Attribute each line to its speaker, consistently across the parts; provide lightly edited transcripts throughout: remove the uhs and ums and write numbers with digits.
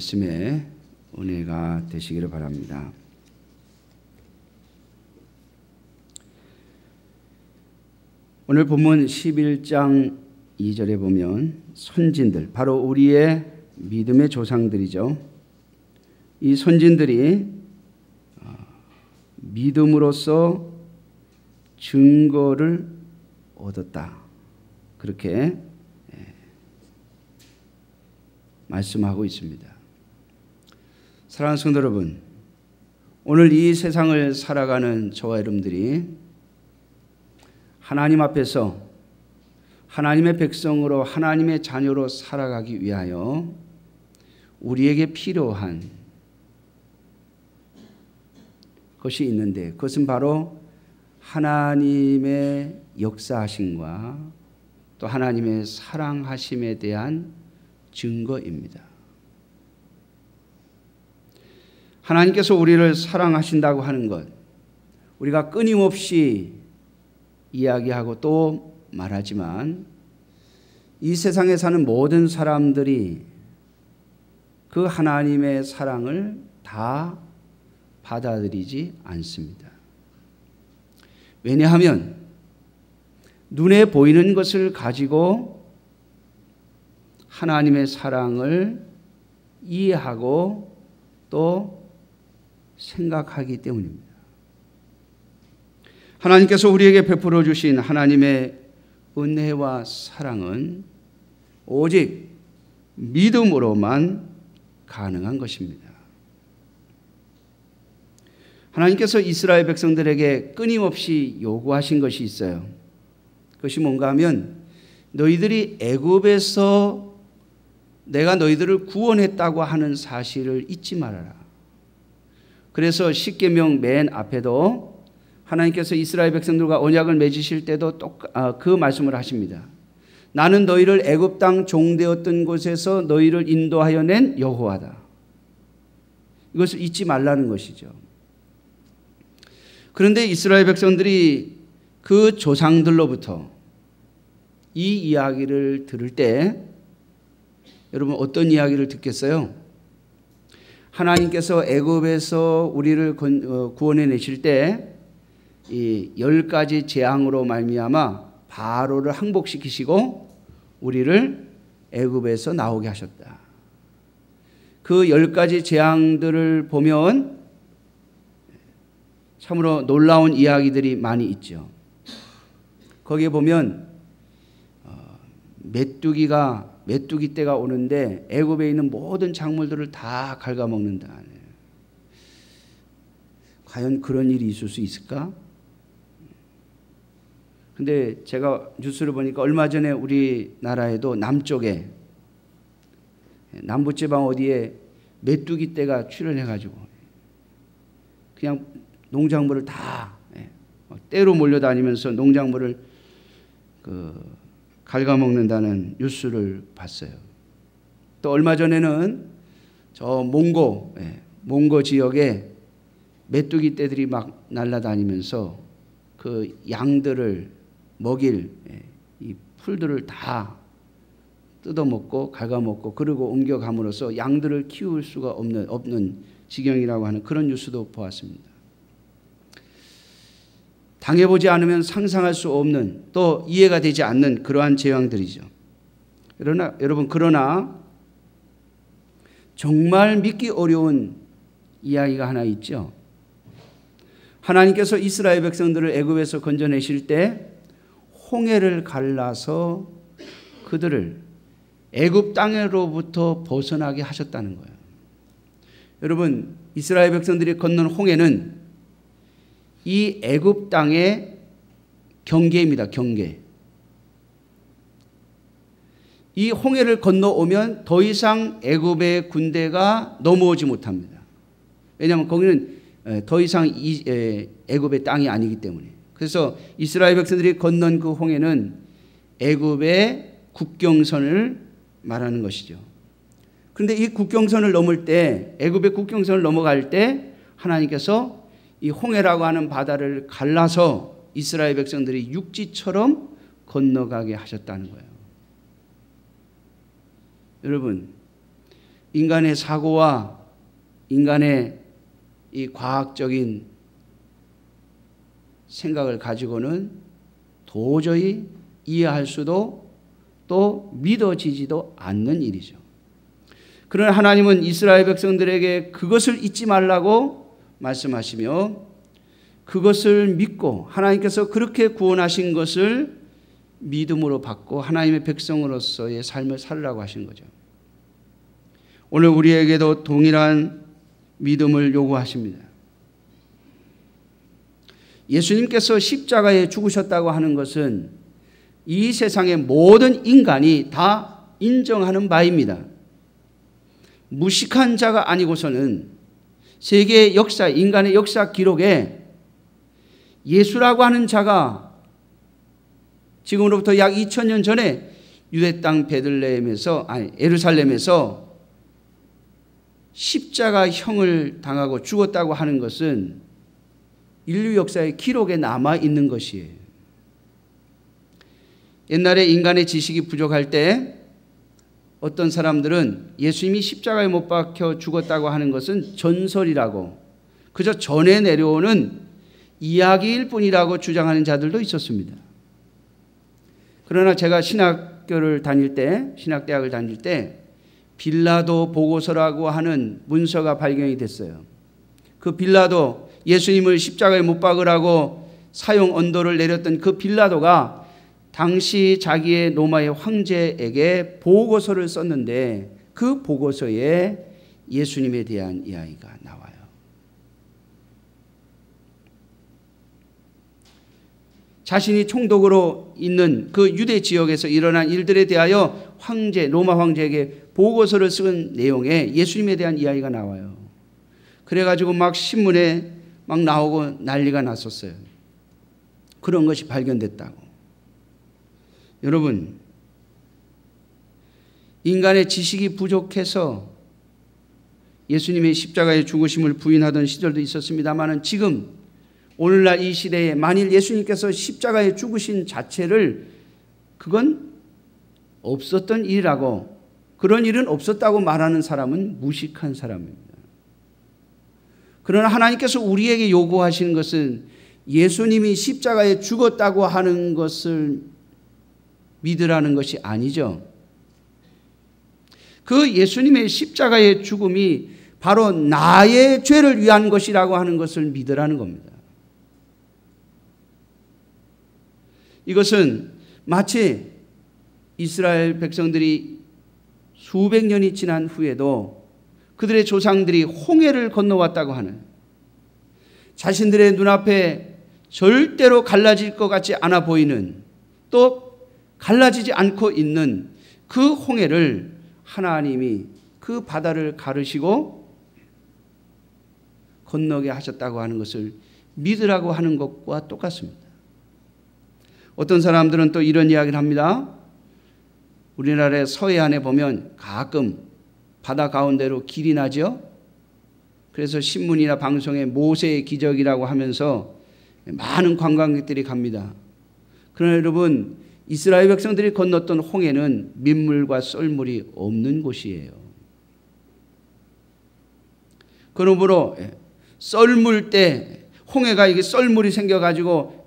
Speaker 1: 말씀의 은혜가 되시기를 바랍니다. 오늘 본문 11장 2절에 보면 선진들, 바로 우리의 믿음의 조상들이죠. 이 선진들이 믿음으로써 증거를 얻었다, 그렇게 말씀하고 있습니다. 사랑하는 성도 여러분, 오늘 이 세상을 살아가는 저와 여러분들이 하나님 앞에서 하나님의 백성으로 하나님의 자녀로 살아가기 위하여 우리에게 필요한 것이 있는데, 그것은 바로 하나님의 역사하심과 또 하나님의 사랑하심에 대한 증거입니다. 하나님께서 우리를 사랑하신다고 하는 것, 우리가 끊임없이 이야기하고 또 말하지만 이 세상에 사는 모든 사람들이 그 하나님의 사랑을 다 받아들이지 않습니다. 왜냐하면 눈에 보이는 것을 가지고 하나님의 사랑을 이해하고 또 생각하기 때문입니다. 하나님께서 우리에게 베풀어 주신 하나님의 은혜와 사랑은 오직 믿음으로만 가능한 것입니다. 하나님께서 이스라엘 백성들에게 끊임없이 요구하신 것이 있어요. 그것이 뭔가 하면 너희들이 애굽에서 내가 너희들을 구원했다고 하는 사실을 잊지 말아라. 그래서 십계명 맨 앞에도 하나님께서 이스라엘 백성들과 언약을 맺으실 때도 그 말씀을 하십니다. 나는 너희를 애굽 땅 종되었던 곳에서 너희를 인도하여 낸 여호와다. 이것을 잊지 말라는 것이죠. 그런데 이스라엘 백성들이 그 조상들로부터 이 이야기를 들을 때 여러분 어떤 이야기를 듣겠어요? 하나님께서 애굽에서 우리를 구원해 내실 때 이 10가지 재앙으로 말미암아 바로를 항복시키시고 우리를 애굽에서 나오게 하셨다. 그 10가지 재앙들을 보면 참으로 놀라운 이야기들이 많이 있죠. 거기에 보면 메뚜기 때가 오는데 애굽에 있는 모든 작물들을 다 갉아먹는다. 과연 그런 일이 있을 수 있을까? 근데 제가 뉴스를 보니까 얼마 전에 우리나라에도 남쪽에 남부지방 어디에 메뚜기 떼가 출현해가지고 그냥 농작물을 다 떼로 몰려다니면서 농작물을 갉아먹는다는 뉴스를 봤어요. 또 얼마 전에는 저 몽고 지역에 메뚜기 떼들이 막 날아다니면서 그 양들을 먹일 이 풀들을 다 뜯어먹고 갉아먹고 그리고 옮겨감으로써 양들을 키울 수가 없는 지경이라고 하는 그런 뉴스도 보았습니다. 당해보지 않으면 상상할 수 없는 또 이해가 되지 않는 그러한 재앙들이죠. 그러나 정말 믿기 어려운 이야기가 하나 있죠. 하나님께서 이스라엘 백성들을 애굽에서 건져내실 때 홍해를 갈라서 그들을 애굽 땅으로부터 벗어나게 하셨다는 거예요. 여러분, 이스라엘 백성들이 건넌 홍해는 이 애굽 땅의 경계입니다. 경계. 이 홍해를 건너오면 더 이상 애굽의 군대가 넘어오지 못합니다. 왜냐하면 거기는 더 이상 애굽의 땅이 아니기 때문에. 그래서 이스라엘 백성들이 건넌 그 홍해는 애굽의 국경선을 말하는 것이죠. 그런데 이 국경선을 넘을 때, 애굽의 국경선을 넘어갈 때 하나님께서 이 홍해라고 하는 바다를 갈라서 이스라엘 백성들이 육지처럼 건너가게 하셨다는 거예요. 여러분, 인간의 사고와 인간의 이 과학적인 생각을 가지고는 도저히 이해할 수도 또 믿어지지도 않는 일이죠. 그러나 하나님은 이스라엘 백성들에게 그것을 잊지 말라고 말씀하시며 그것을 믿고 하나님께서 그렇게 구원하신 것을 믿음으로 받고 하나님의 백성으로서의 삶을 살으라고 하신 거죠. 오늘 우리에게도 동일한 믿음을 요구하십니다. 예수님께서 십자가에 죽으셨다고 하는 것은 이 세상의 모든 인간이 다 인정하는 바입니다. 무식한 자가 아니고서는 세계 역사, 인간의 역사 기록에 예수라고 하는 자가 지금으로부터 약 2000년 전에 유대 땅 예루살렘에서 십자가형을 당하고 죽었다고 하는 것은 인류 역사의 기록에 남아 있는 것이에요. 옛날에 인간의 지식이 부족할 때 어떤 사람들은 예수님이 십자가에 못 박혀 죽었다고 하는 것은 전설이라고 그저 전해 내려오는 이야기일 뿐이라고 주장하는 자들도 있었습니다. 그러나 제가 신학대학을 다닐 때 빌라도 보고서라고 하는 문서가 발견이 됐어요. 그 빌라도 예수님을 십자가에 못 박으라고 사형 언도를 내렸던 그 빌라도가 당시 자기의 로마의 황제에게 보고서를 썼는데 그 보고서에 예수님에 대한 이야기가 나와요. 자신이 총독으로 있는 그 유대 지역에서 일어난 일들에 대하여 로마 황제에게 보고서를 쓴 내용에 예수님에 대한 이야기가 나와요. 그래가지고 막 신문에 막 나오고 난리가 났었어요. 그런 것이 발견됐다고. 여러분, 인간의 지식이 부족해서 예수님의 십자가의 죽으심을 부인하던 시절도 있었습니다만 지금 오늘날 이 시대에 만일 예수님께서 십자가에 죽으신 자체를 그건 없었던 일이라고 그런 일은 없었다고 말하는 사람은 무식한 사람입니다. 그러나 하나님께서 우리에게 요구하시는 것은 예수님이 십자가에 죽었다고 하는 것을 믿으라는 것이 아니죠. 그 예수님의 십자가의 죽음이 바로 나의 죄를 위한 것이라고 하는 것을 믿으라는 겁니다. 이것은 마치 이스라엘 백성들이 수백 년이 지난 후에도 그들의 조상들이 홍해를 건너왔다고 하는 자신들의 눈앞에 절대로 갈라질 것 같지 않아 보이는 또 갈라지지 않고 있는 그 홍해를 하나님이 그 바다를 가르시고 건너게 하셨다고 하는 것을 믿으라고 하는 것과 똑같습니다. 어떤 사람들은 또 이런 이야기를 합니다. 우리나라의 서해안에 보면 가끔 바다 가운데로 길이 나죠. 그래서 신문이나 방송에 모세의 기적이라고 하면서 많은 관광객들이 갑니다. 그러나 여러분, 이스라엘 백성들이 건넜던 홍해는 민물과 썰물이 없는 곳이에요. 그러므로 썰물 때 홍해가 이게 썰물이 생겨가지고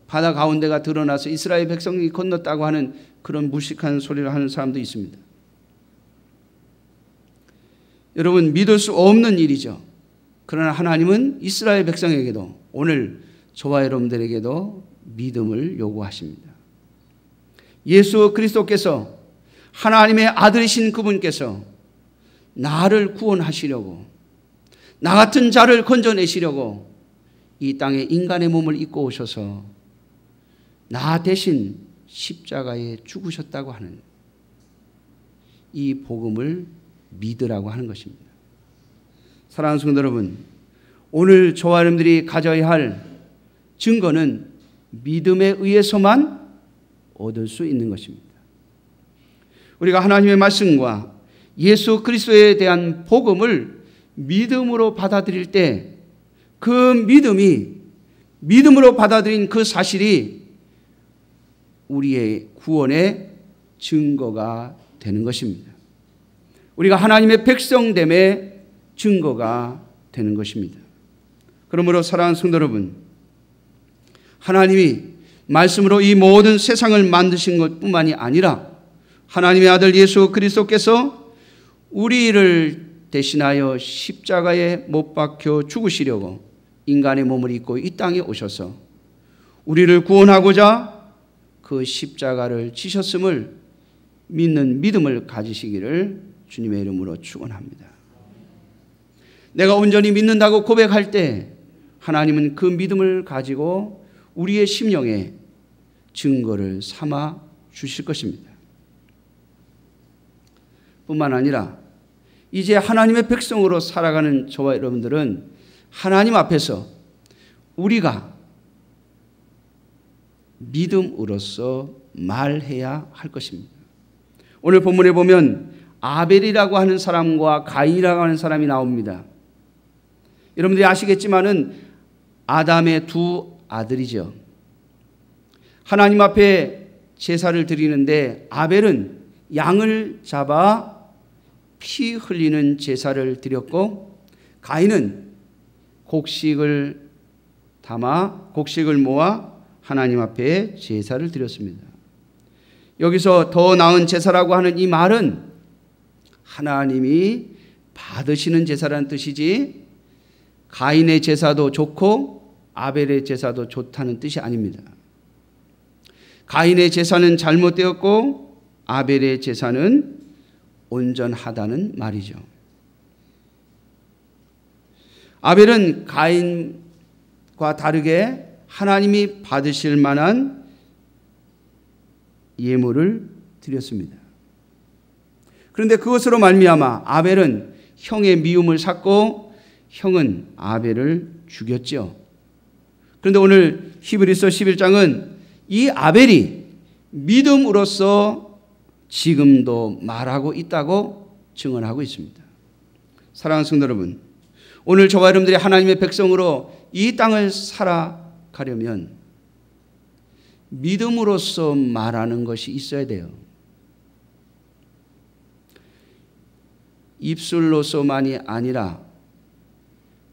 Speaker 1: 바다 가운데가 드러나서 이스라엘 백성이 건넜다고 하는 그런 무식한 소리를 하는 사람도 있습니다. 여러분, 믿을 수 없는 일이죠. 그러나 하나님은 이스라엘 백성에게도 오늘 저와 여러분들에게도 믿음을 요구하십니다. 예수 그리스도께서 하나님의 아들이신 그분께서 나를 구원하시려고 나 같은 자를 건져내시려고 이 땅에 인간의 몸을 입고 오셔서 나 대신 십자가에 죽으셨다고 하는 이 복음을 믿으라고 하는 것입니다. 사랑하는 성도 여러분, 오늘 저와 여러분들이 가져야 할 증거는 믿음에 의해서만 얻을 수 있는 것입니다. 우리가 하나님의 말씀과 예수 그리스도에 대한 복음을 믿음으로 받아들일 때 그 믿음으로 받아들인 그 사실이 우리의 구원의 증거가 되는 것입니다. 우리가 하나님의 백성됨의 증거가 되는 것입니다. 그러므로 사랑하는 성도 여러분, 하나님이 말씀으로 이 모든 세상을 만드신 것뿐만이 아니라 하나님의 아들 예수 그리스도께서 우리를 대신하여 십자가에 못 박혀 죽으시려고 인간의 몸을 입고 이 땅에 오셔서 우리를 구원하고자 그 십자가를 지셨음을 믿는 믿음을 가지시기를 주님의 이름으로 축원합니다. 내가 온전히 믿는다고 고백할 때 하나님은 그 믿음을 가지고 우리의 심령에 증거를 삼아 주실 것입니다. 뿐만 아니라 이제 하나님의 백성으로 살아가는 저와 여러분들은 하나님 앞에서 우리가 믿음으로써 말해야 할 것입니다. 오늘 본문에 보면 아벨이라고 하는 사람과 가인이라고 하는 사람이 나옵니다. 여러분들이 아시겠지만은 아담의 두 아들이죠. 하나님 앞에 제사를 드리는데 아벨은 양을 잡아 피 흘리는 제사를 드렸고 가인은 곡식을 모아 하나님 앞에 제사를 드렸습니다. 여기서 더 나은 제사라고 하는 이 말은 하나님이 받으시는 제사라는 뜻이지 가인의 제사도 좋고 아벨의 제사도 좋다는 뜻이 아닙니다. 가인의 제사는 잘못되었고 아벨의 제사는 온전하다는 말이죠. 아벨은 가인과 다르게 하나님이 받으실 만한 예물을 드렸습니다. 그런데 그것으로 말미암아 아벨은 형의 미움을 샀고 형은 아벨을 죽였죠. 그런데 오늘 히브리서 11장은 이 아벨이 믿음으로써 지금도 말하고 있다고 증언하고 있습니다. 사랑하는 성도 여러분, 오늘 저와 여러분들이 하나님의 백성으로 이 땅을 살아가려면 믿음으로써 말하는 것이 있어야 돼요. 입술로서만이 아니라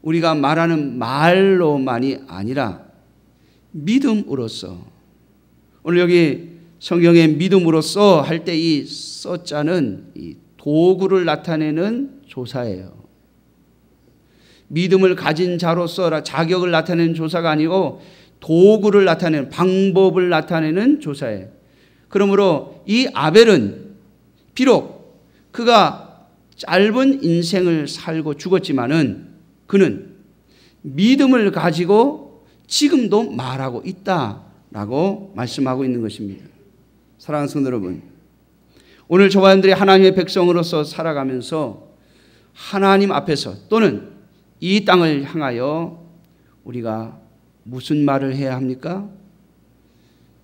Speaker 1: 우리가 말하는 말로만이 아니라 믿음으로써, 오늘 여기 성경에 믿음으로써 할 때 이 써자는 이 도구를 나타내는 조사예요. 믿음을 가진 자로서 자격을 나타내는 조사가 아니고 도구를 나타내는, 방법을 나타내는 조사예요. 그러므로 이 아벨은 비록 그가 짧은 인생을 살고 죽었지만은 그는 믿음을 가지고 지금도 말하고 있다라고 말씀하고 있는 것입니다. 사랑하는 성도 여러분, 오늘 저와 여러분들이 하나님의 백성으로서 살아가면서 하나님 앞에서 또는 이 땅을 향하여 우리가 무슨 말을 해야 합니까?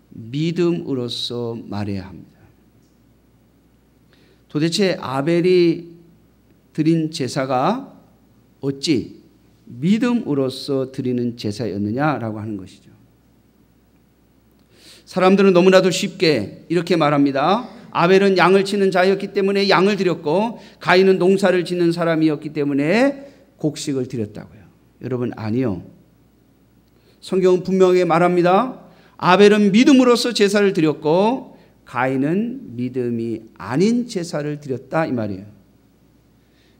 Speaker 1: 믿음으로써 말해야 합니다. 도대체 아벨이 드린 제사가 어찌 믿음으로써 드리는 제사였느냐라고 하는 것이죠. 사람들은 너무나도 쉽게 이렇게 말합니다. 아벨은 양을 치는 자였기 때문에 양을 드렸고 가인은 농사를 짓는 사람이었기 때문에 곡식을 드렸다고요. 여러분, 아니요. 성경은 분명하게 말합니다. 아벨은 믿음으로써 제사를 드렸고 가인은 믿음이 아닌 제사를 드렸다 이 말이에요.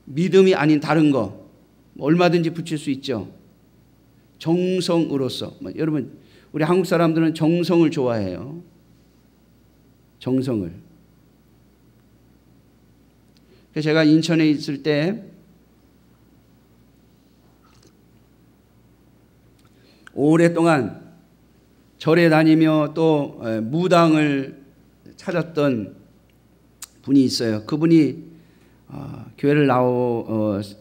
Speaker 1: 믿음이 아닌 다른 거 얼마든지 붙일 수 있죠. 정성으로서. 여러분, 우리 한국 사람들은 정성을 좋아해요. 정성을. 제가 인천에 있을 때 오랫동안 절에 다니며 또 무당을 찾았던 분이 있어요. 그분이 교회를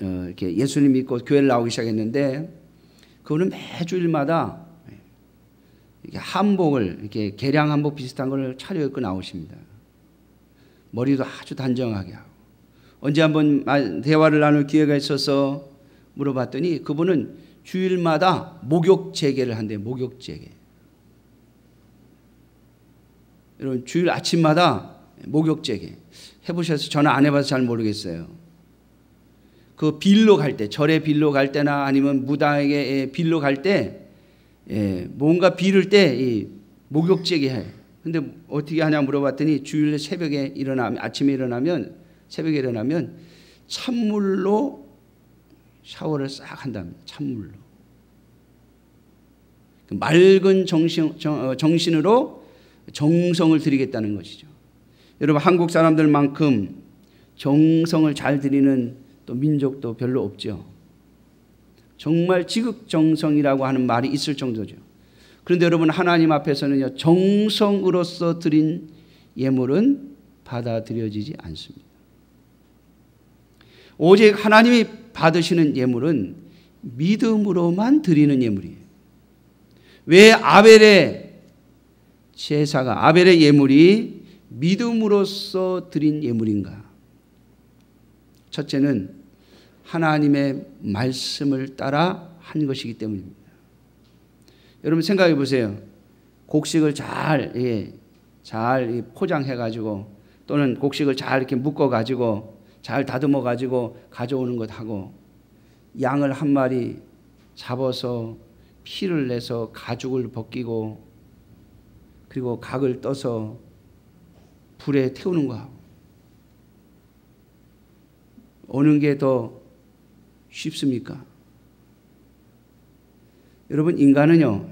Speaker 1: 이렇게 예수님 믿고 교회를 나오기 시작했는데 그분은 매주일마다 이렇게 한복을 이렇게 개량 한복 비슷한 걸 차려입고 나오십니다. 머리도 아주 단정하게 하고. 언제 한번 대화를 나눌 기회가 있어서 물어봤더니 그분은 주일마다 목욕 재개를 한대요. 목욕 재개. 여러분, 주일 아침마다 목욕 재개. 해보셔서 저는 안 해봐서 잘 모르겠어요. 그 빌로 갈 때, 절에 빌로 갈 때나 아니면 무당에게 빌로 갈 때, 뭔가 빌을 때 목욕제게 해요. 근데 어떻게 하냐 물어봤더니 주일 새벽에 일어나면, 아침에 일어나면, 새벽에 일어나면 찬물로 샤워를 싹 한답니다. 찬물로. 맑은 정신으로 정성을 드리겠다는 것이죠. 여러분, 한국 사람들만큼 정성을 잘 드리는 또 민족도 별로 없죠. 정말 지극정성이라고 하는 말이 있을 정도죠. 그런데 여러분, 하나님 앞에서는요, 정성으로서 드린 예물은 받아들여지지 않습니다. 오직 하나님이 받으시는 예물은 믿음으로만 드리는 예물이에요. 왜 아벨의 제사가, 아벨의 예물이 믿음으로써 드린 예물인가? 첫째는 하나님의 말씀을 따라 한 것이기 때문입니다. 여러분 생각해 보세요. 곡식을 잘 포장해 가지고 또는 곡식을 잘 이렇게 묶어 가지고 잘 다듬어 가지고 가져오는 것하고 양을 한 마리 잡아서 피를 내서 가죽을 벗기고 그리고 각을 떠서 불에 태우는 거하고 어느 게 더 쉽습니까? 여러분, 인간은요,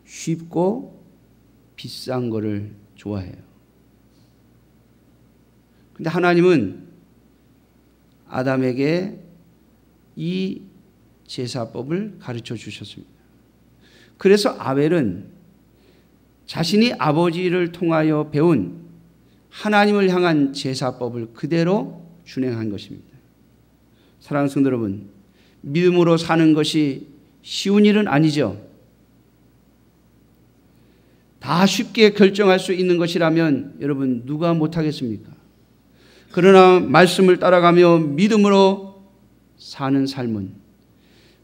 Speaker 1: 쉽고 비싼 거를 좋아해요. 근데 하나님은 아담에게 이 제사법을 가르쳐 주셨습니다. 그래서 아벨은 자신이 아버지를 통하여 배운 하나님을 향한 제사법을 그대로 준행한 것입니다. 사랑하는 성도 여러분, 믿음으로 사는 것이 쉬운 일은 아니죠. 다 쉽게 결정할 수 있는 것이라면 여러분 누가 못하겠습니까? 그러나 말씀을 따라가며 믿음으로 사는 삶은,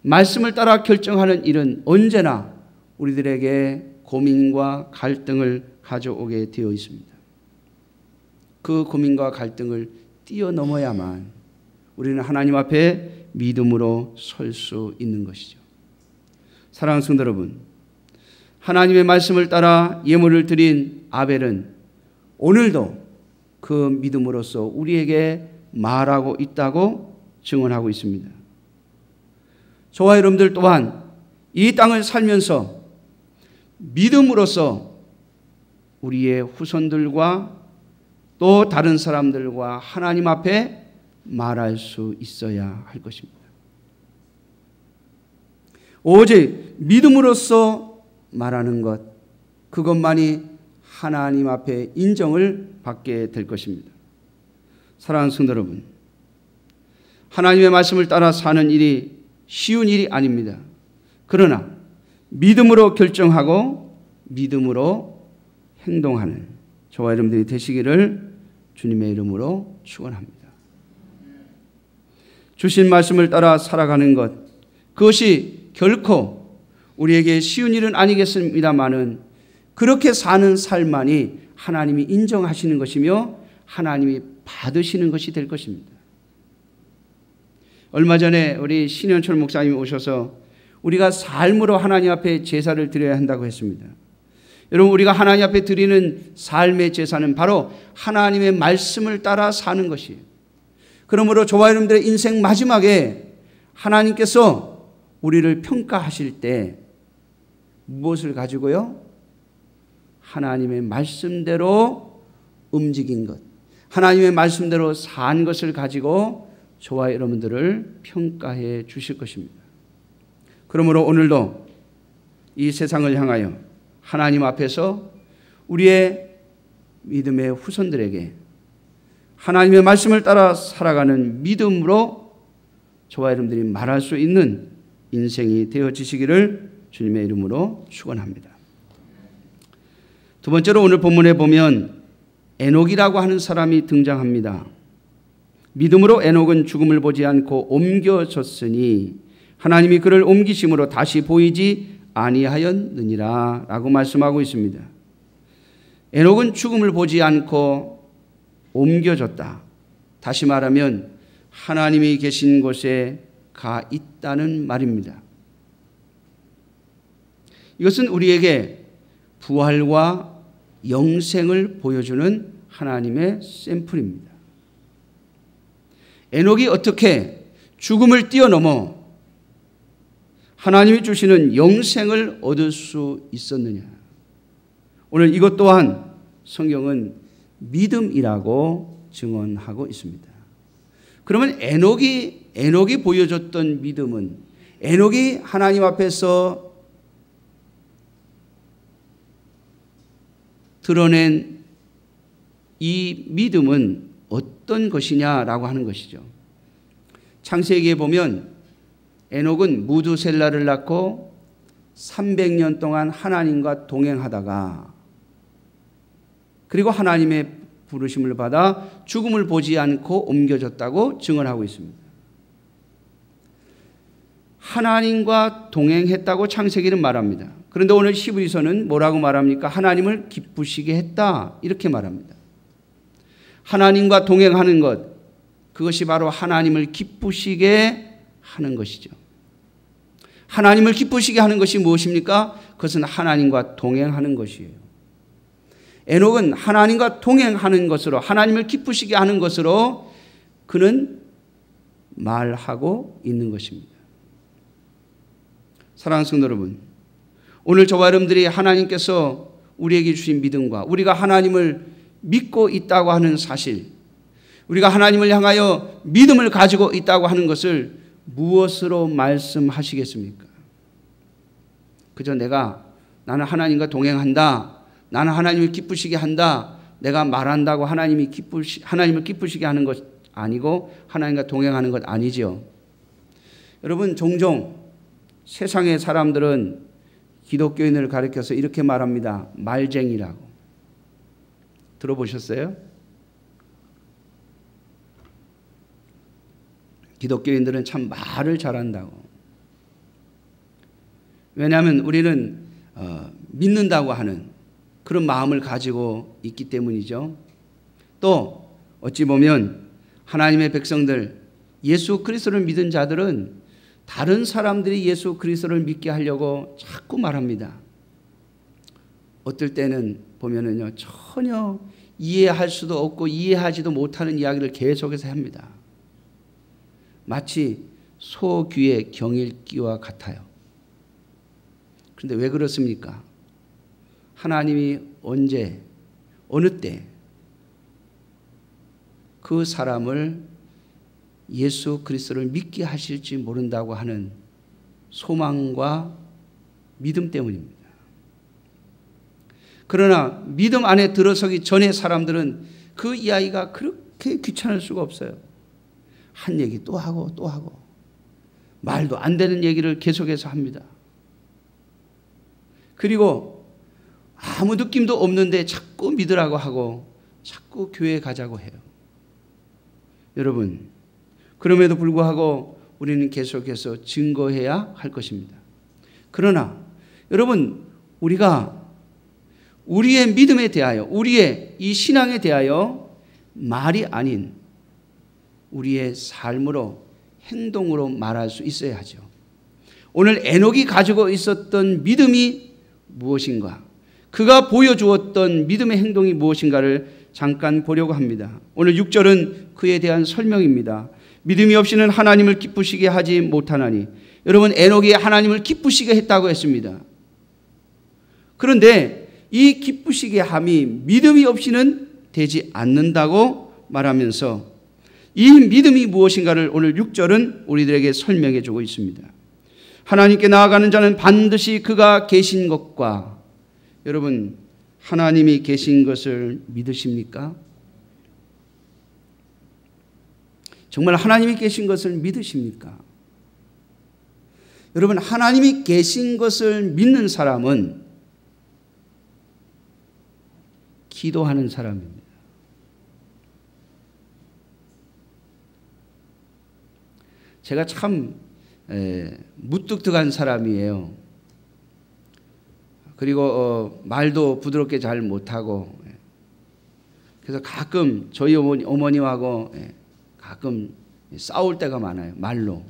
Speaker 1: 말씀을 따라 결정하는 일은 언제나 우리들에게 고민과 갈등을 가져오게 되어 있습니다. 그 고민과 갈등을 뛰어넘어야만 우리는 하나님 앞에 믿음으로 설 수 있는 것이죠. 사랑하는 성도 여러분, 하나님의 말씀을 따라 예물을 드린 아벨은 오늘도 그 믿음으로써 우리에게 말하고 있다고 증언하고 있습니다. 저와 여러분들 또한 이 땅을 살면서 믿음으로써 우리의 후손들과 또 다른 사람들과 하나님 앞에 말할 수 있어야 할 것입니다. 오직 믿음으로써 말하는 것, 그것만이 하나님 앞에 인정을 받게 될 것입니다. 사랑하는 성도 여러분, 하나님의 말씀을 따라 사는 일이 쉬운 일이 아닙니다. 그러나 믿음으로 결정하고 믿음으로 행동하는 저와 여러분들이 되시기를 주님의 이름으로 축원합니다. 주신 말씀을 따라 살아가는 것, 그것이 결코 우리에게 쉬운 일은 아니겠습니다마는 그렇게 사는 삶만이 하나님이 인정하시는 것이며 하나님이 받으시는 것이 될 것입니다. 얼마 전에 우리 신현철 목사님이 오셔서 우리가 삶으로 하나님 앞에 제사를 드려야 한다고 했습니다. 여러분, 우리가 하나님 앞에 드리는 삶의 제사는 바로 하나님의 말씀을 따라 사는 것이에요. 그러므로 저와 여러분들의 인생 마지막에 하나님께서 우리를 평가하실 때 무엇을 가지고요? 하나님의 말씀대로 움직인 것, 하나님의 말씀대로 산 것을 가지고 저와 여러분들을 평가해 주실 것입니다. 그러므로 오늘도 이 세상을 향하여 하나님 앞에서 우리의 믿음의 후손들에게 하나님의 말씀을 따라 살아가는 믿음으로 저와 여러분들이 말할 수 있는 인생이 되어지시기를 주님의 이름으로 축원합니다. 두 번째로 오늘 본문에 보면 에녹이라고 하는 사람이 등장합니다. 믿음으로 에녹은 죽음을 보지 않고 옮겨졌으니 하나님이 그를 옮기심으로 다시 보이지 아니하였느니라 라고 말씀하고 있습니다. 에녹은 죽음을 보지 않고 옮겨졌다. 다시 말하면 하나님이 계신 곳에 가 있다는 말입니다. 이것은 우리에게 부활과 영생을 보여주는 하나님의 샘플입니다. 에녹이 어떻게 죽음을 뛰어넘어 하나님이 주시는 영생을 얻을 수 있었느냐. 오늘 이것 또한 성경은 믿음이라고 증언하고 있습니다. 그러면 에녹이 보여줬던 믿음은, 에녹이 하나님 앞에서 드러낸 이 믿음은 어떤 것이냐라고 하는 것이죠. 창세기에 보면 에녹은 무두셀라를 낳고 300년 동안 하나님과 동행하다가 그리고 하나님의 부르심을 받아 죽음을 보지 않고 옮겨졌다고 증언하고 있습니다. 하나님과 동행했다고 창세기는 말합니다. 그런데 오늘 히브리서는 뭐라고 말합니까? 하나님을 기쁘시게 했다, 이렇게 말합니다. 하나님과 동행하는 것, 그것이 바로 하나님을 기쁘시게 하는 것이죠. 하나님을 기쁘시게 하는 것이 무엇입니까? 그것은 하나님과 동행하는 것이에요. 에녹은 하나님과 동행하는 것으로, 하나님을 기쁘시게 하는 것으로 그는 말하고 있는 것입니다. 사랑하는 성도 여러분, 오늘 저와 여러분들이 하나님께서 우리에게 주신 믿음과 우리가 하나님을 믿고 있다고 하는 사실, 우리가 하나님을 향하여 믿음을 가지고 있다고 하는 것을 무엇으로 말씀하시겠습니까? 그저 나는 하나님과 동행한다, 나는 하나님을 기쁘시게 한다, 내가 말한다고 하나님을 기쁘시게 하는 것 아니고 하나님과 동행하는 것 아니죠. 여러분, 종종 세상의 사람들은 기독교인을 가리켜서 이렇게 말합니다. 말쟁이라고. 들어보셨어요? 기독교인들은 참 말을 잘한다고. 왜냐하면 우리는 믿는다고 하는 그런 마음을 가지고 있기 때문이죠. 또 어찌 보면 하나님의 백성들, 예수 그리스도를 믿은 자들은 다른 사람들이 예수 그리스도를 믿게 하려고 자꾸 말합니다. 어떨 때는 보면은요, 전혀 이해할 수도 없고 이해하지도 못하는 이야기를 계속해서 합니다. 마치 소 귀의 경일기와 같아요. 그런데 왜 그렇습니까? 하나님이 언제, 어느 때 그 사람을 예수 그리스도를 믿게 하실지 모른다고 하는 소망과 믿음 때문입니다. 그러나 믿음 안에 들어서기 전에 사람들은 그 이야기가 그렇게 귀찮을 수가 없어요. 한 얘기 또 하고 또 하고 말도 안 되는 얘기를 계속해서 합니다. 그리고 아무 느낌도 없는데 자꾸 믿으라고 하고 자꾸 교회에 가자고 해요. 여러분, 그럼에도 불구하고 우리는 계속해서 증거해야 할 것입니다. 그러나 여러분, 우리가 우리의 믿음에 대하여, 우리의 이 신앙에 대하여 말이 아닌 우리의 삶으로, 행동으로 말할 수 있어야 하죠. 오늘 에녹이 가지고 있었던 믿음이 무엇인가, 그가 보여주었던 믿음의 행동이 무엇인가를 잠깐 보려고 합니다. 오늘 6절은 그에 대한 설명입니다. 믿음이 없이는 하나님을 기쁘시게 하지 못하나니. 여러분, 에녹이 하나님을 기쁘시게 했다고 했습니다. 그런데 이 기쁘시게 함이 믿음이 없이는 되지 않는다고 말하면서 이 믿음이 무엇인가를 오늘 6절은 우리들에게 설명해 주고 있습니다. 하나님께 나아가는 자는 반드시 그가 계신 것과, 여러분, 하나님이 계신 것을 믿으십니까? 정말 하나님이 계신 것을 믿으십니까? 여러분, 하나님이 계신 것을 믿는 사람은 기도하는 사람입니다. 제가 참 무뚝뚝한 사람이에요. 그리고 말도 부드럽게 잘 못하고, 그래서 가끔 저희 어머님하고 가끔 싸울 때가 많아요. 말로.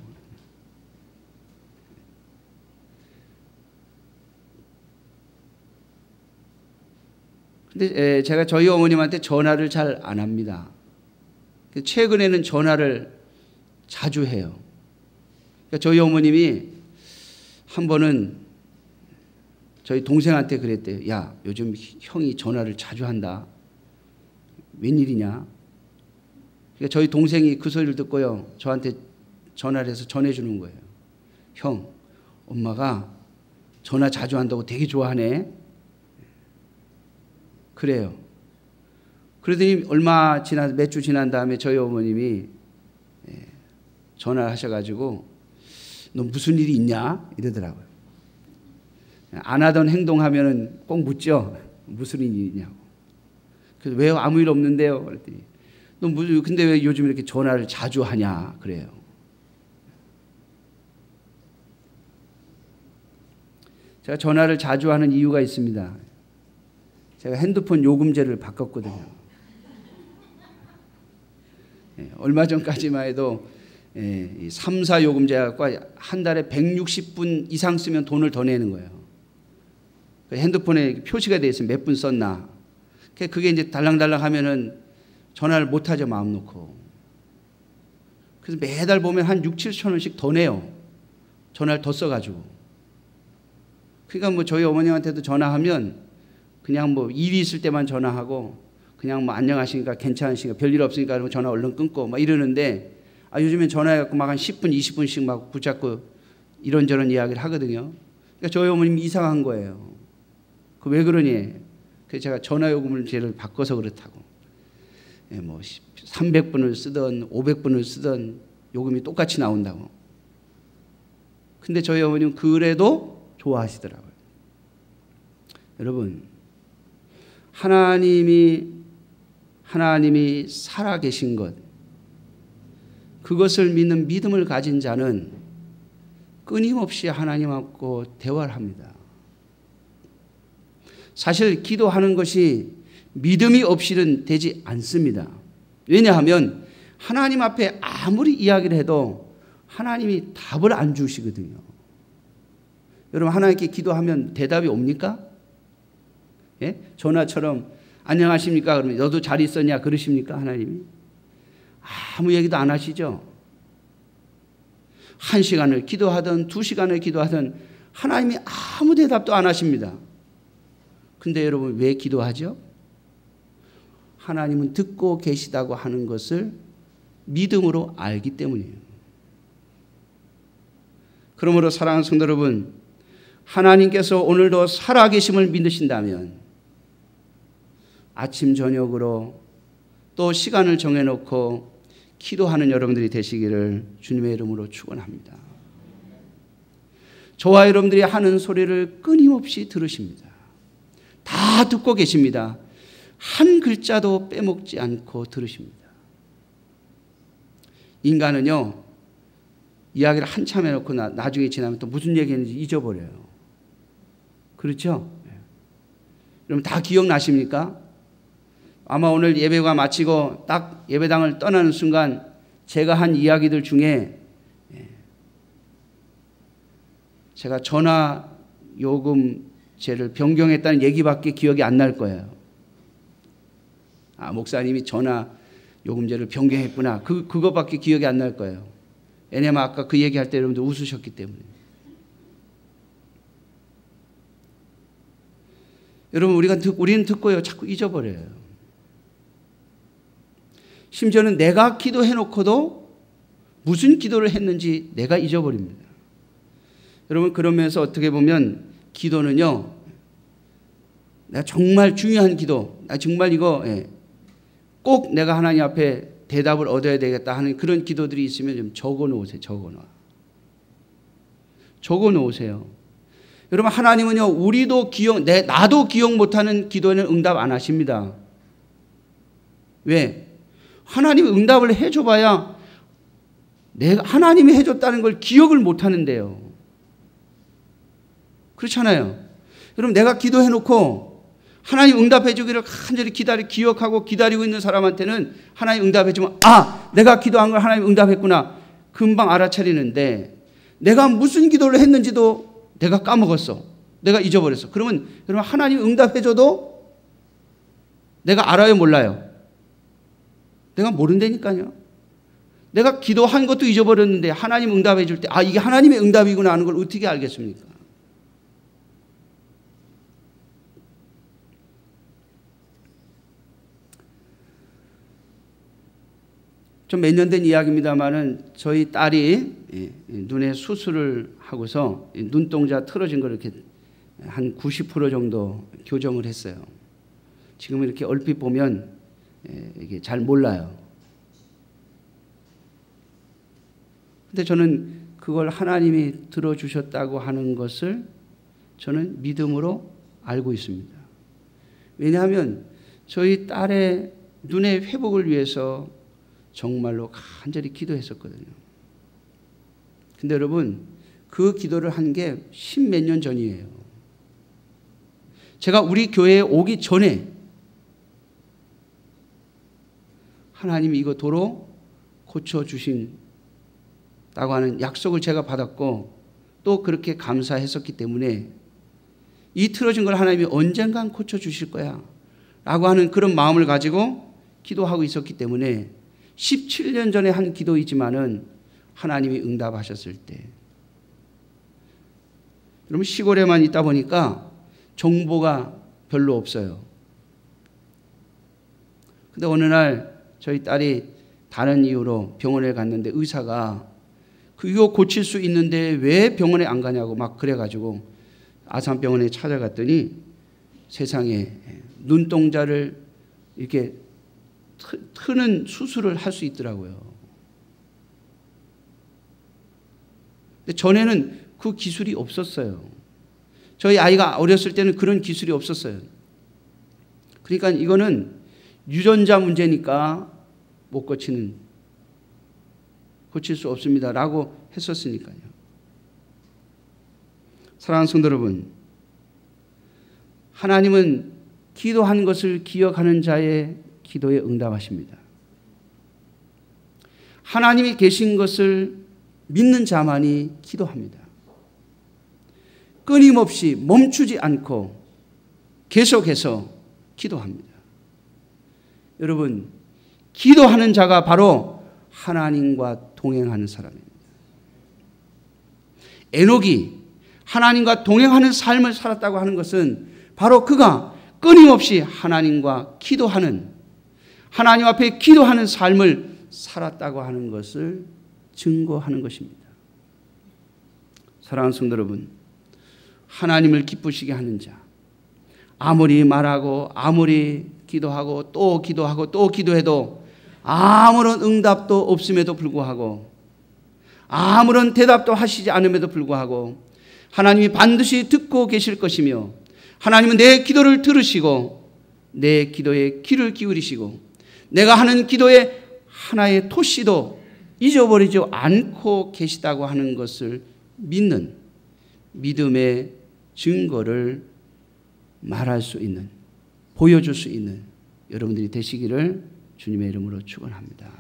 Speaker 1: 근데 제가 저희 어머님한테 전화를 잘 안 합니다. 최근에는 전화를 자주 해요. 그러니까 저희 어머님이 한 번은 저희 동생한테 그랬대요. 야, 요즘 형이 전화를 자주 한다. 웬일이냐? 그러니까 저희 동생이 그 소리를 듣고요, 저한테 전화를 해서 전해주는 거예요. 형, 엄마가 전화 자주 한다고 되게 좋아하네. 그래요. 그러더니 몇 주 지난 다음에 저희 어머님이 전화를 하셔가지고 너 무슨 일이 있냐? 이러더라고요. 안 하던 행동하면은 꼭 묻죠. 무슨 일이 있냐고. 그래서 왜요? 아무 일 없는데요. 그랬더니 근데 왜 요즘 이렇게 전화를 자주 하냐? 그래요. 제가 전화를 자주 하는 이유가 있습니다. 제가 핸드폰 요금제를 바꿨거든요. 얼마 전까지만 해도 3, 4 요금제가 한 달에 160분 이상 쓰면 돈을 더 내는 거예요. 핸드폰에 표시가 되어 있으면 몇 분 썼나. 그게 이제 달랑달랑 하면은 전화를 못 하죠, 마음 놓고. 그래서 매달 보면 한 6, 7천 원씩 더 내요. 전화를 더 써가지고. 그러니까 뭐 저희 어머님한테도 전화하면 그냥 뭐 일이 있을 때만 전화하고 그냥 뭐 안녕하십니까, 괜찮으신가, 별일 없으니까 그러면 전화 얼른 끊고 막 이러는데, 요즘엔 전화해갖고 막 한 10분, 20분씩 막 붙잡고 이런저런 이야기를 하거든요. 그러니까 저희 어머님이 이상한 거예요. 왜 그러니? 그래서 제가 전화요금제를 바꿔서 그렇다고. 뭐 300분을 쓰든 500분을 쓰든 요금이 똑같이 나온다고. 근데 저희 어머님은 그래도 좋아하시더라고요. 여러분, 하나님이 살아계신 것, 그것을 믿는 믿음을 가진 자는 끊임없이 하나님하고 대화를 합니다. 사실 기도하는 것이 믿음이 없이는 되지 않습니다. 왜냐하면 하나님 앞에 아무리 이야기를 해도 하나님이 답을 안 주시거든요. 여러분, 하나님께 기도하면 대답이 옵니까? 예? 전화처럼 안녕하십니까? 그러면 너도 잘 있었냐? 그러십니까? 하나님이? 아무 얘기도 안 하시죠? 1시간을 기도하든 2시간을 기도하든 하나님이 아무 대답도 안 하십니다. 근데 여러분, 왜 기도하죠? 하나님은 듣고 계시다고 하는 것을 믿음으로 알기 때문이에요. 그러므로 사랑하는 성도 여러분, 하나님께서 오늘도 살아계심을 믿으신다면 아침 저녁으로 또 시간을 정해놓고 기도하는 여러분들이 되시기를 주님의 이름으로 축원합니다. 저와 여러분들이 하는 소리를 끊임없이 들으십니다. 다 듣고 계십니다. 한 글자도 빼먹지 않고 들으십니다. 인간은요, 이야기를 한참 해놓고 나중에 지나면 또 무슨 얘기했는지 잊어버려요. 그렇죠? 여러분 다 기억나십니까? 아마 오늘 예배가 마치고 딱 예배당을 떠나는 순간 제가 한 이야기들 중에 제가 전화 요금제를 변경했다는 얘기밖에 기억이 안 날 거예요. 목사님이 전화 요금제를 변경했구나. 그거밖에 기억이 안 날 거예요. 왜냐면 아까 그 얘기할 때 여러분들 웃으셨기 때문에. 여러분, 우리는 듣고요, 자꾸 잊어버려요. 심지어는 내가 기도해놓고도 무슨 기도를 했는지 내가 잊어버립니다. 여러분, 그러면서 어떻게 보면 기도는요, 내가 정말 중요한 기도, 정말 이거 꼭 내가 하나님 앞에 대답을 얻어야 되겠다 하는 그런 기도들이 있으면 좀 적어놓으세요. 적어놓으세요. 여러분, 하나님은요, 나도 기억 못하는 기도에는 응답 안 하십니다. 왜? 하나님이 응답을 해줘봐야 하나님이 해줬다는 걸 기억을 못하는데요. 그렇잖아요. 여러분, 내가 기도해놓고 하나님 응답해 주기를 간절히 기억하고 기다리고 있는 사람한테는 하나님 응답해 주면, 아, 내가 기도한 걸 하나님 응답했구나, 금방 알아차리는데, 내가 무슨 기도를 했는지도 내가 까먹었어, 내가 잊어버렸어. 그러면 여러분, 하나님 응답해 줘도 내가 알아요, 몰라요? 내가 모른다니까요. 내가 기도한 것도 잊어버렸는데 하나님 응답해 줄 때, 아, 이게 하나님의 응답이구나 하는 걸 어떻게 알겠습니까? 좀 몇 년 된 이야기입니다만은 저희 딸이 눈에 수술을 하고서 눈동자 틀어진 걸 이렇게 한 90% 정도 교정을 했어요. 지금 이렇게 얼핏 보면 이게 잘 몰라요. 근데 저는 그걸 하나님이 들어주셨다고 하는 것을 저는 믿음으로 알고 있습니다. 왜냐하면 저희 딸의 눈의 회복을 위해서 정말로 간절히 기도했었거든요. 근데 여러분, 그 기도를 한 게 10몇 년 전이에요. 제가 우리 교회에 오기 전에 하나님이 이거 도로 고쳐주신다고 하는 약속을 제가 받았고, 또 그렇게 감사했었기 때문에 이 틀어진 걸 하나님이 언젠간 고쳐주실 거야 라고 하는 그런 마음을 가지고 기도하고 있었기 때문에 17년 전에 한 기도이지만은 하나님이 응답하셨을 때, 여러분, 시골에만 있다 보니까 정보가 별로 없어요. 근데 어느 날 저희 딸이 다른 이유로 병원에 갔는데 의사가 이거 고칠 수 있는데 왜 병원에 안 가냐고 막 그래가지고 아산병원에 찾아갔더니 세상에 눈동자를 이렇게 트는 수술을 할 수 있더라고요. 근데 전에는 그 기술이 없었어요. 저희 아이가 어렸을 때는 그런 기술이 없었어요. 그러니까 이거는 유전자 문제니까 못 고칠 수 없습니다 라고 했었으니까요. 사랑하는 성도 여러분, 하나님은 기도한 것을 기억하는 자의 기도에 응답하십니다. 하나님이 계신 것을 믿는 자만이 기도합니다. 끊임없이 멈추지 않고 계속해서 기도합니다. 여러분, 기도하는 자가 바로 하나님과 동행하는 사람입니다. 에녹이 하나님과 동행하는 삶을 살았다고 하는 것은 바로 그가 끊임없이 하나님과 기도하는, 하나님 앞에 기도하는 삶을 살았다고 하는 것을 증거하는 것입니다. 사랑하는 성도 여러분, 하나님을 기쁘시게 하는 자, 아무리 말하고 아무리 기도하고 또 기도하고 또 기도해도 아무런 응답도 없음에도 불구하고, 아무런 대답도 하시지 않음에도 불구하고 하나님이 반드시 듣고 계실 것이며, 하나님은 내 기도를 들으시고 내 기도에 귀를 기울이시고 내가 하는 기도의 하나의 토시도 잊어버리지 않고 계시다고 하는 것을 믿는 믿음의 증거를 말할 수 있는, 보여줄 수 있는 여러분들이 되시기를 주님의 이름으로 축원합니다.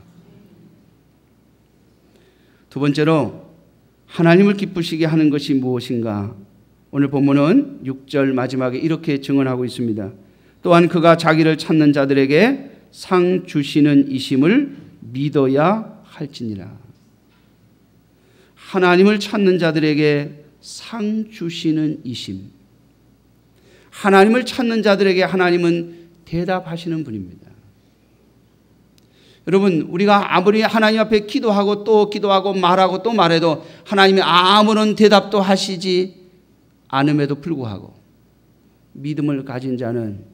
Speaker 1: 두 번째로 하나님을 기쁘시게 하는 것이 무엇인가? 오늘 본문은 6절 마지막에 이렇게 증언하고 있습니다. 또한 그가 자기를 찾는 자들에게 상 주시는 이심을 믿어야 할지니라. 하나님을 찾는 자들에게 상 주시는 이심. 하나님을 찾는 자들에게 하나님은 대답하시는 분입니다. 여러분, 우리가 아무리 하나님 앞에 기도하고 또 기도하고 말하고 또 말해도 하나님이 아무런 대답도 하시지 않음에도 불구하고 믿음을 가진 자는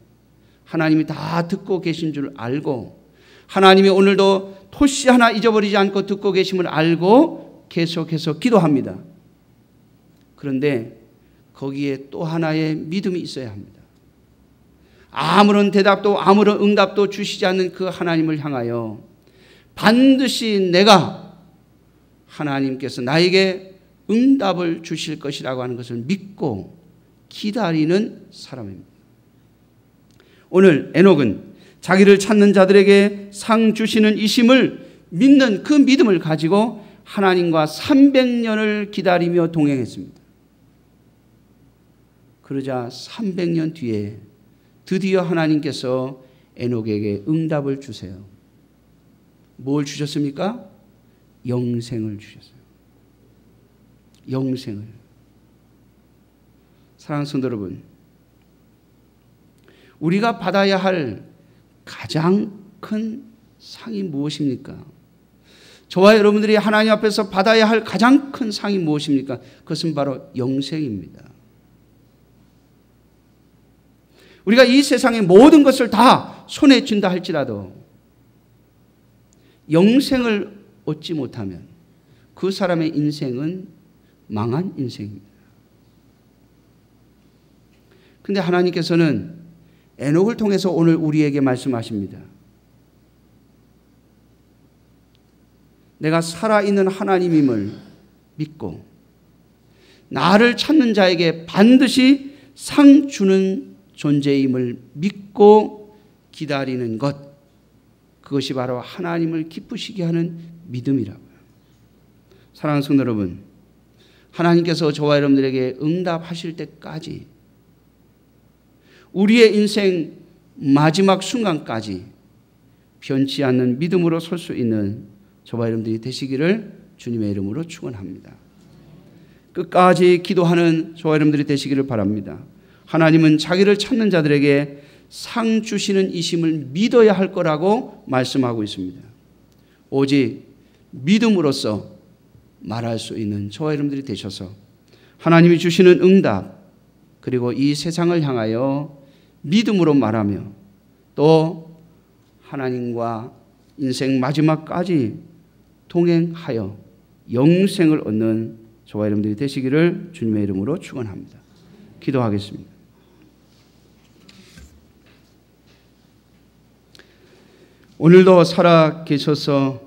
Speaker 1: 하나님이 다 듣고 계신 줄 알고, 하나님이 오늘도 토시 하나 잊어버리지 않고 듣고 계심을 알고 계속해서 기도합니다. 그런데 거기에 또 하나의 믿음이 있어야 합니다. 아무런 대답도 아무런 응답도 주시지 않는 그 하나님을 향하여 반드시 내가 하나님께서 나에게 응답을 주실 것이라고 하는 것을 믿고 기다리는 사람입니다. 오늘 에녹은 자기를 찾는 자들에게 상 주시는 이심을 믿는 그 믿음을 가지고 하나님과 300년을 기다리며 동행했습니다. 그러자 300년 뒤에 드디어 하나님께서 에녹에게 응답을 주세요. 뭘 주셨습니까? 영생을 주셨어요. 영생을. 사랑하는 성도 여러분, 우리가 받아야 할 가장 큰 상이 무엇입니까? 저와 여러분들이 하나님 앞에서 받아야 할 가장 큰 상이 무엇입니까? 그것은 바로 영생입니다. 우리가 이 세상의 모든 것을 다 손에 쥔다 할지라도 영생을 얻지 못하면 그 사람의 인생은 망한 인생입니다. 그런데 하나님께서는 에녹을 통해서 오늘 우리에게 말씀하십니다. 내가 살아있는 하나님임을 믿고 나를 찾는 자에게 반드시 상 주는 존재임을 믿고 기다리는 것, 그것이 바로 하나님을 기쁘시게 하는 믿음이라고요. 사랑하는 성도 여러분, 하나님께서 저와 여러분들에게 응답하실 때까지 우리의 인생 마지막 순간까지 변치 않는 믿음으로 설 수 있는 저와 여러분들이 되시기를 주님의 이름으로 축원합니다. 끝까지 기도하는 저와 여러분들이 되시기를 바랍니다. 하나님은 자기를 찾는 자들에게 상 주시는 이심을 믿어야 할 거라고 말씀하고 있습니다. 오직 믿음으로써 말할 수 있는 저와 여러분들이 되셔서 하나님이 주시는 응답, 그리고 이 세상을 향하여 믿음으로 말하며 또 하나님과 인생 마지막까지 동행하여 영생을 얻는 저와 여러분들이 되시기를 주님의 이름으로 축원합니다. 기도하겠습니다. 오늘도 살아 계셔서